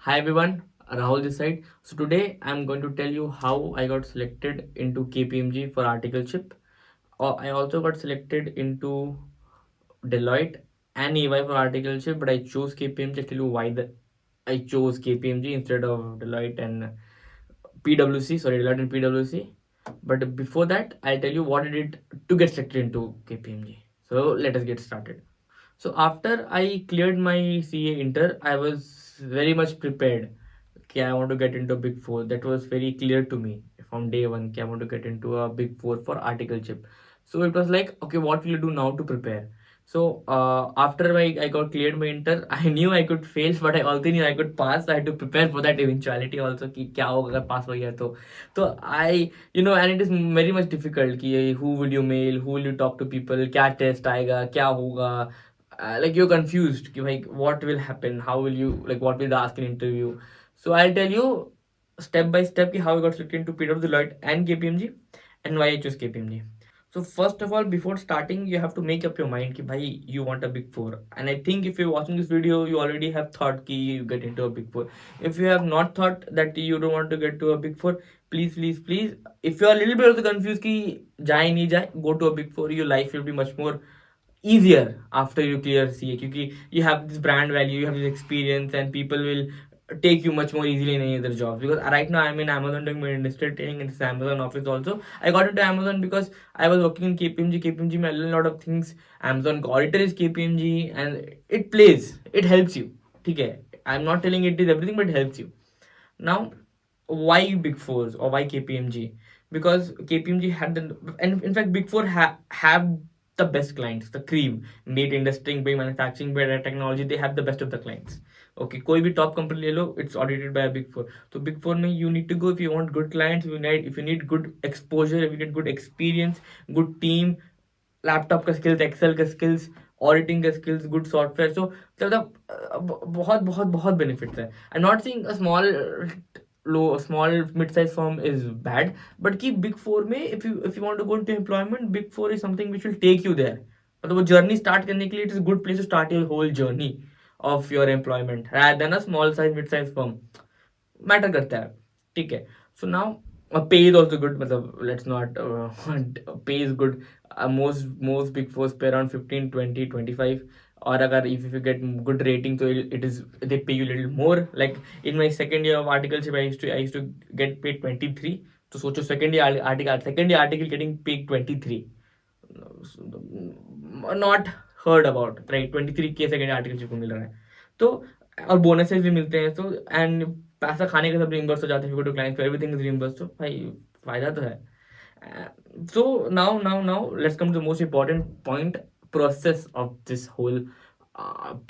Hi everyone, Rahul this side. So today I'm going to tell you how I got selected into KPMG for articleship. I also got selected into Deloitte and EY for articleship, but I chose KPMG. I'll tell you why I chose KPMG instead of Deloitte and PwC. Sorry, Deloitte and PwC. But before that, I'll tell you what I did to get selected into KPMG. So let us get started. So after I cleared my CA Inter, I was very much prepared. Okay, I want to get into Big Four. That was very clear to me from day one. Okay, I want to get into a Big Four for articleship. So it was like, okay, what will you do now to prepare? So after I got cleared my Inter, I knew I could fail, but I also knew I could pass. I had to prepare for that eventuality also. कि क्या होगा अगर pass हो गया तो I and it is very much difficult कि who will you mail, who will you talk to people, क्या test आएगा, क्या होगा, like you're confused कि like what will happen, how will you, like what will they ask in interview. So I'll tell you step by step ki how I got selected into PwC, Deloitte and KPMG and why I chose KPMG. So first of all, before starting, you have to make up your mind कि भाई you want a big four. And I think if you're watching this video, you already have thought कि you get into a big four. If you have not thought that you don't want to get to a big four, please, if you are a little bit also confused कि जाए नहीं जाए, go to a big four. Your life will be much more easier after you clear CA क्योंकि you have this brand value, you have this experience, and people will take you much more easily in any other jobs. Because right now I'm in Amazon doing my industrial training in this Amazon office also. I got into Amazon because I was working in KPMG. KPMG में a lot of things. Amazon का auditor is KPMG and it plays. It helps you. ठीक है. I'm not telling it is everything, but it helps you. Now, why Big Fours or why KPMG? Because KPMG had and in fact Big Four have the best clients, the cream, be it industry, be it manufacturing, be it technology, they have the best of the clients. Okay, कोई भी top company ले लो, it's audited by a Big Four. So Big Four में you need to go if you want good clients, if you need good exposure, if you need good experience, good team, laptop का skills, excel का skills, auditing का skills, good software. So मतलब बहुत बहुत बहुत benefits है. I am not seeing a small mid size firm is bad, but कि big four में if you want to go into employment, big four is something which will take you there. मतलब वो journey start करने के लिए it is good place to start your whole journey of your employment rather than a small size mid size firm. Matter करता है. ठीक है. So now पे इज ऑल्सो गुड. मतलब लेट्स नॉट पे is good. Most big fours pay around 15, 20, 25. और अगर if you get good rating तो it is they pay you little more. Like in my second year of articleship I used to get paid 23. तो सोचो second year article getting paid 23. Not heard about, right? 23K second year articleship को मिल रहा है. तो और bonuses भी मिलते हैं. तो एंड पैसा खाने का सब रिइंबर्स हो जाता है. Client everything is reimburse. तो भाई फायदा तो है. So now let's come to the most important point, process of this whole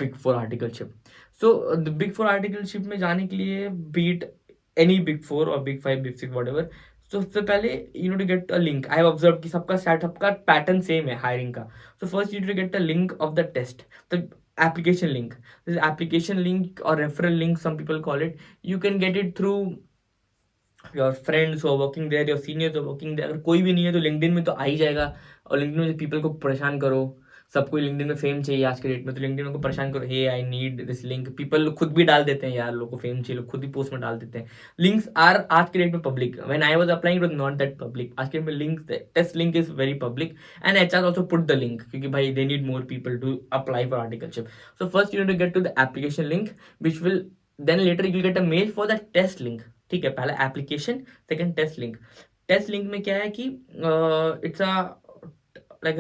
big four articleship. So the big four articleship में जाने के लिए beat any big four or big five, big six, whatever. So सबसे पहले you need to get a link. I have observed कि सबका setup का pattern same है hiring का. So first you need to get the link of the test, the application link. This application link or referral link, some people call it. You can get it through your friends हो working there, your seniors हो working there. अगर कोई भी नहीं है तो LinkedIn में तो आ ही जाएगा. और लिंक्डइन में पीपल को परेशान करो. सबको लिंक्डइन में फेम चाहिए आज के डेट में, तो लिंक्डइन को परेशान करो. Hey I need this link. People खुद भी डाल देते हैं यार, लोगों को फेम चाहिए, लोग खुद भी पोस्ट में डाल देते हैं. लिंक्स आर आज के डेट में public. When I was applying it was not that public. आज के डेट में link, test link is very public. And HR also put the link क्योंकि भाई they need more people to apply for articleship. So first you need to get to the application link which will then later you get a mail for the test link. ठीक है, पहला application, second test link. Test link में क्या है कि it's a like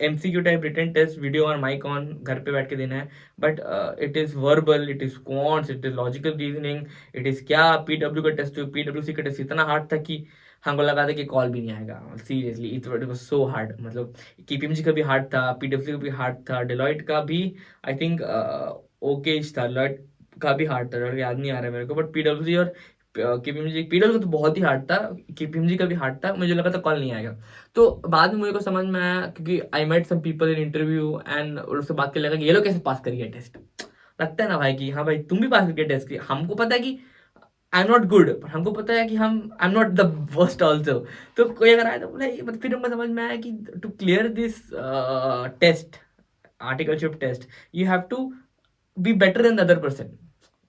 MCQ type written test, video और mic on, घर पे बैठ के देना है. But it is verbal, it is quants, it is logical reasoning, it is क्या पीडब्ल्यू का टेस्ट. पीडब्ल्यूसी का टेस्ट इतना हार्ड था कि हमको लगा था कि कॉल भी नहीं आएगा. Seriously it was so hard. मतलब केपीएमजी का भी हार्ड था, पीडब्ल्यू का भी हार्ड था, डिलॉयट का भी आई थिंक ओके था, डिलॉयट का भी हार्ड था, याद नहीं आ रहा है मेरे को. बट पीडब्ल्यूसी और केपीएमजी, पीडब्ल्यू तो बहुत ही हार्ड था, केपीएमजी का भी हार्ड था. मुझे लगा था कॉल नहीं आएगा. तो बाद में मुझे को समझ में आया क्योंकि I met some people in interview and उससे बात करने लगा कि ये लोग कैसे पास करिए टेस्ट. लगता है ना भाई कि हाँ भाई तुम भी पास करके टेस्ट किए. हमको पता है कि आई एम नॉट गुड, पर हमको पता है कि हम आई am not the worst also. तो कोई अगर आया तो बोला फिर हमको समझ में आया कि to clear this test, articleship test, you have to be better than the other person.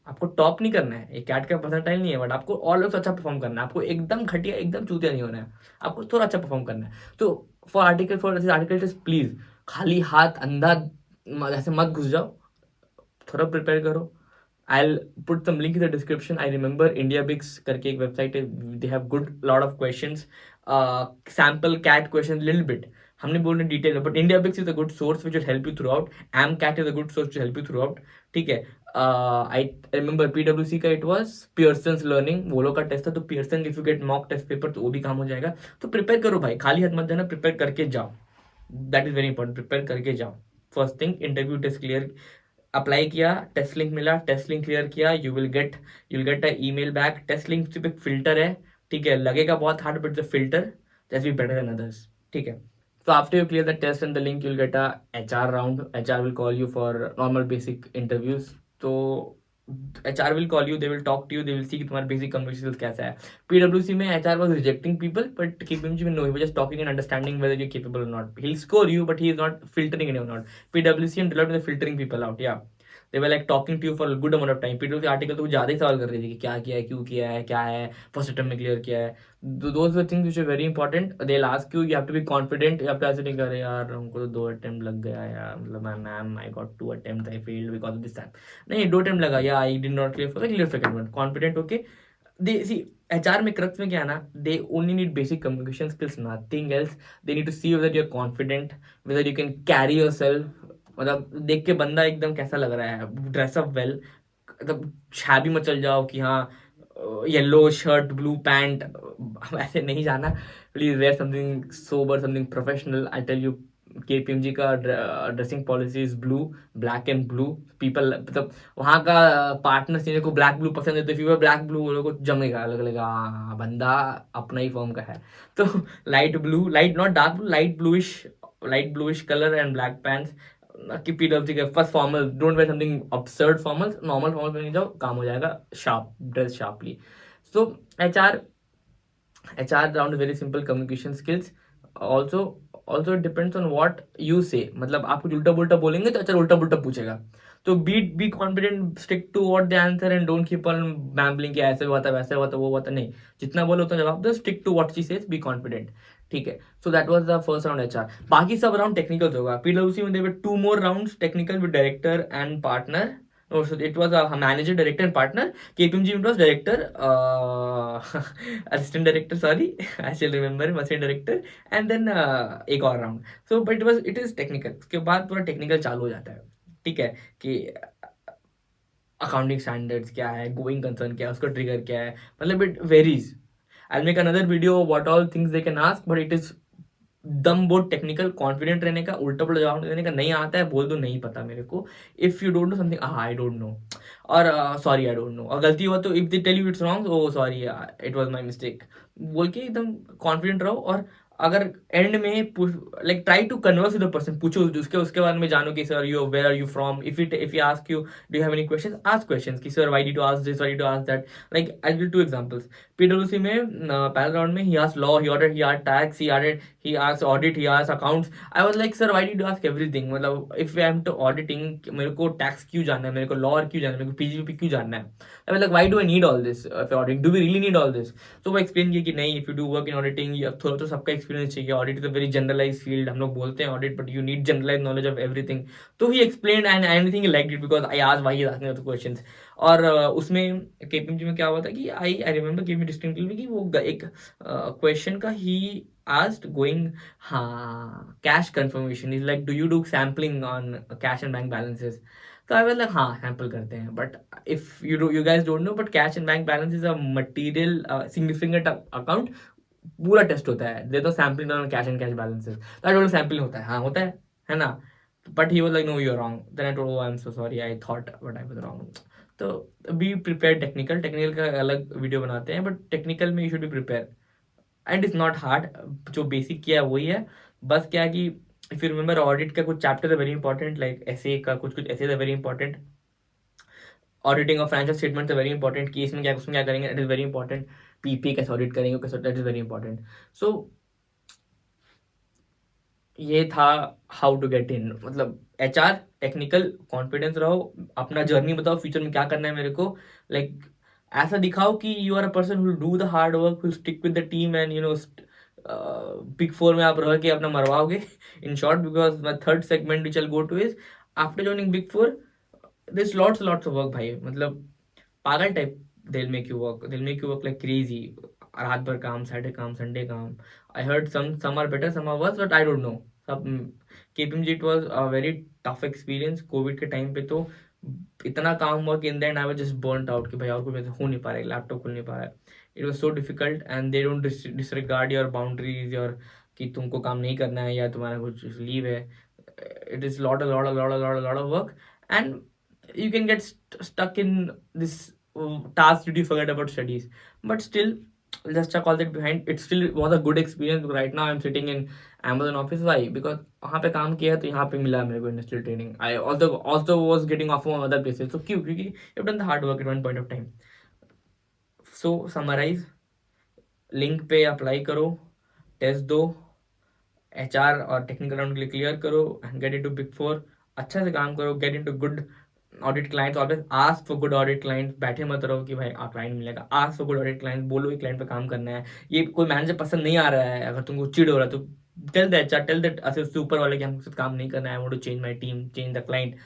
आपको टॉप नहीं करना है, ये कैट का परसेंटाइल नहीं है, बट आपको और लोग से अच्छा परफॉर्म करना है, आपको एकदम घटिया एकदम चूतिया नहीं होना है, आपको थोड़ा अच्छा परफॉर्म करना है। तो फॉर आर्टिकल टेस्ट प्लीज खाली हाथ अंधा ऐसे मत घुस जाओ, थोड़ा प्रिपेयर करो। I'll put some link in the description. I remember IndiaBix करके एक website है, they have good lot of questions, sample cat questions little bit, हमने बोलने डिटेल में, but IndiaBix is a good source which will help you throughout. AmCat is a good source to help you throughout. ठीक है। I remember PwC का it was Pearson's Learning, वो लोग का test था, तो Pearson if you get mock test paper तो वो भी काम हो जाएगा। तो प्रिपेयर करो भाई, खाली हाथ मत जाना, प्रिपेयर करके जाओ, that is very important, prepare करके जाओ। First thing, interview test clear, apply किया, टेस्ट लिंक मिला, टेस्ट लिंक क्लियर किया, you will get a email back. Test link सिर्फ एक फिल्टर है, ठीक है, लगेगा बहुत hard but the filter just be better than others, ठीक है। So after you clear the test and the link, you'll get a HR round. HR will call you for normal basic interviews. So HR will call you, they will talk to you, they will see कि तुम्हारा basic communication skills कैसा है। PwC में HR was rejecting people, but KPMG में no, he was just talking and understanding whether you're capable or not. He'll score you, but he is not filtering anyone out. PwC and Deloitte were filtering people out, yeah. They were like talking to you for a good amount of time. PwC article तो कुछ ज़्यादा ही सवाल कर रही थी कि क्या किया है, क्यों किया है, क्या है, फर्स्ट अटेम्प्ट में क्लियर किया है। Those were things which are very important. They'll ask you, you have to be confident, you have to ऐसे नहीं करे यार हमको तो 2 अटेम्प्ट लग गया यार, मतलब ma'am I got 2 attempt, I failed because of this time. नहीं, 2 अटेम्प्ट लगा या I did not clear first, clear second one, confident होके। दे सी HR में क्रक्स में क्या है ना, they only need basic communication skills, nothing else. They need to see whether you are confident, whether you can carry yourself, मतलब देख के बंदा एकदम कैसा लग रहा है, ड्रेस अप वेल, मतलब छाबी मत चल जाओ कि हाँ येलो शर्ट ब्लू पैंट, ऐसे नहीं जाना। Please wear something sober, something professional. I tell you KPMG का dressing policy is blue, black and blue. People मतलब वहाँ का पार्टनर सीनियर को ब्लैक ब्लू पसंद है, तो फिर ब्लैक ब्लू वो लोग को जमेगा, अलग लगेगा हाँ बंदा अपना ही फॉर्म का है। तो light blue, light not dark blue, light bluish colour and black pants की PwC के first formal, don't wear something absurd formal, normal formal पहन के जाओ, काम हो जाएगा, sharp dress sharply. So HR around very simple communication skills. Also it depends on what you say, मतलब आप कुछ उल्टा पुल्टा बोलेंगे तो अच्छा उल्टा पुल्टा पूछेगा, तो be confident, stick to what the answer and don't keep on bumbling कि ऐसे हुआ था वैसे हुआ था वो हुआ था, नहीं, जितना बोलो उतना जवाब दो, stick to what she says, be confident, ठीक है। So that was the first round HR। बाकी सब राउंड टेक्निकल होगा। PwC में there were 2 more rounds, technical with director and partner. No, so it was a manager, director, and partner. KPMG it was director, assistant director. Sorry, I still remember assistant director, and then एक और round. So, but it is technical. उसके बाद पूरा technical चालू हो जाता है, ठीक है, कि अकाउंटिंग स्टैंडर्ड्स क्या है, गोइंग कंसर्न क्या है, उसका ट्रिगर क्या है, मतलब it varies. I make another video what all things they can ask, but it is दम बहुत टेक्निकल, कॉन्फिडेंट रहने का, उल्टा पुल्टा जवाब देने का। नहीं आता है बोल दो नहीं पता मेरे को, if you don't know something I don't know, और सॉरी आई डोंट नो, और गलती हुआ तो if they tell you it's wrong, oh sorry it was my mistake बोल के एकदम कॉन्फिडेंट रहो। और अगर एंड में like try to converse with the person, पूछो उसके बारे में जानो कि sir you where are you from, if you ask you do you have any question, ask questions कि sir why did you ask this, why did you ask that. Like I will 2 examples. PwC में पहले round में he asked law, he asked tax, he asked audit, he asked accounts. I was like sir why did you ask everything, मतलब if I am to auditing मेरे को tax क्यों जानना है, मेरे को law क्यों जानना है, मेरे को PGP क्यों जानना है। I was like why do I need all this for auditing, do we really need all this। तो वो एक्सप्लेन किया कि नहीं, if you do work in auditing थोड़ा तो सबका एक्सपीरियंस चाहिए, audit is a very generalise field, हम लोग बोलते हैं audit but you need generalise knowledge of everything. तो he explain and I think like it because I as why asking the questions. और उसमें KPMG में क्या हुआ था कि आई रिमेंबर KPMG डिस्टिंक्टली कि वो एक क्वेश्चन का ही asked going हाँ cash confirmation is like do you do sampling on cash and bank balances. तो आई वाज लाइक हाँ सैम्पल करते हैं, but if you guys don't know but cash and bank balance is a material significant account, पूरा test होता है, दे तो sampling on cash and cash balances, तो I told sampling होता है, हाँ होता है ना। But he was like no you are wrong, then I told oh I am so sorry I thought but I was wrong. तो be prepare, technical का अलग वीडियो बनाते हैं, बट टेक्निकल में you should be prepare and it's not hard, जो basic किया है वही है। बस क्या कि इफ यू रिमेंबर ऑडिट का कुछ चैप्टर है वेरी इंपॉर्टेंट, लाइक एसए का कुछ ऐसे है very important, auditing of financial statement है वेरी इंपॉर्टेंट, कि इसमें क्या उसमें क्या करेंगे it is very important, PP कैसे ऑडिट करेंगे कैसे, दैट इज वेरी इंपॉर्टेंट। सो ये था हाउ टू गेट इन, मतलब एचआर टेक्निकल कॉन्फिडेंस रहो, अपना जर्नी बताओ फ्यूचर में क्या करना है मेरे को, लाइक ऐसा दिखाओ कि you are a person who do the hard work, who stick with the team, and big four में आप रह के अपना मरवाओगे in short, because my third segment which I go to is after joining big four, there's lots of work भाई, मतलब पागल type, they'll make you work like crazy, रात भर काम, सैटरडे काम, संडे काम. I heard some are better, some are worse, but I don't know. सब KPMG it was a very tough experience. Covid के टाइम पे तो इतना काम हुआ कि in the and I was just burned out कि भाई और कुछ ऐसे हो नहीं पा रहा है, लैपटॉप खुल नहीं पा रहा है. It was so difficult and they don't disregard your boundaries, your कि तुमको काम नहीं करना है या तुम्हारा कुछ लीव है. It is lot of work, and you can get stuck in this task did you forget about studies, but still let's check all that behind. It still was a good experience. Right now I'm sitting in Amazon office. Why? Because वहाँ पे काम किया है तो यहाँ पे मिला मेरे को industrial training. I also was getting off from other places. So क्यों? क्योंकि you've done the hard work at one point of time. So summarize, link पे अप्लाई करो, टेस्ट दो, एचआर और टेक्निकल राउंड के लिए क्लियर करो, and get into big four. अच्छा से काम करो, get into good audit clients. Always ask for good audit clients. बैठे मत रहो कि भाई आप क्लाइंट मिलेगा. Ask for good audit clients. बोलो कि क्लाइंट पे काम करना है. ये कोई मैनेजर पसंद नहीं आ रहा है, अगर तुमको चिड़ हो रहा है तो tell the HR, tell the assistant ऊपर वाले कि हमको साथ काम नहीं करना है, I want to change my team, change the client.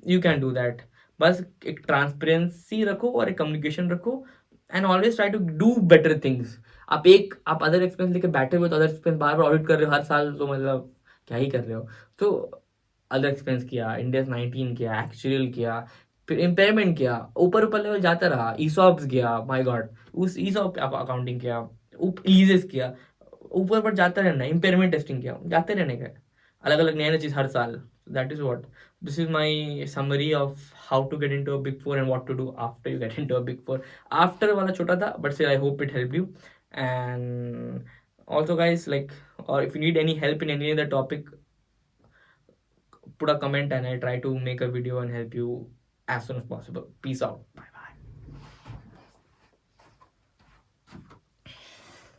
You can do that. बस एक ट्रांसपेरेंसी रखो और एक कम्युनिकेशन रखो, and always try to do better things. आप अदर एक्सपेंस लेके बैठे हुए तो अदर एक्सपेंस बार बार ऑडिट कर रहे हो हर साल, तो मतलब क्या ही कर रहे हो. तो अदर एक्सपेंस किया, इंडेस 19 किया, एक्चुअल किया, फिर इम्पेयरमेंट किया, ऊपर ऊपर लेवल जाता रहा, ईसॉप्स गया, माय गॉड, उस ईसॉप अकाउंटिंग किया, लीजेस किया, ऊपर ऊपर जाता रहना, इम्पेयरमेंट टेस्टिंग किया, जाते रहने का, अलग अलग नया नया चीज़ हर साल. That is what, this is my summary of how to get into a big four and what to do after you get into a big four. After वाला छोटा था, but still I hope it helped you. And also guys, like, or if you need any help in any other topic, put a comment and I'll try to make a video and help you as soon as possible. Peace out. Bye.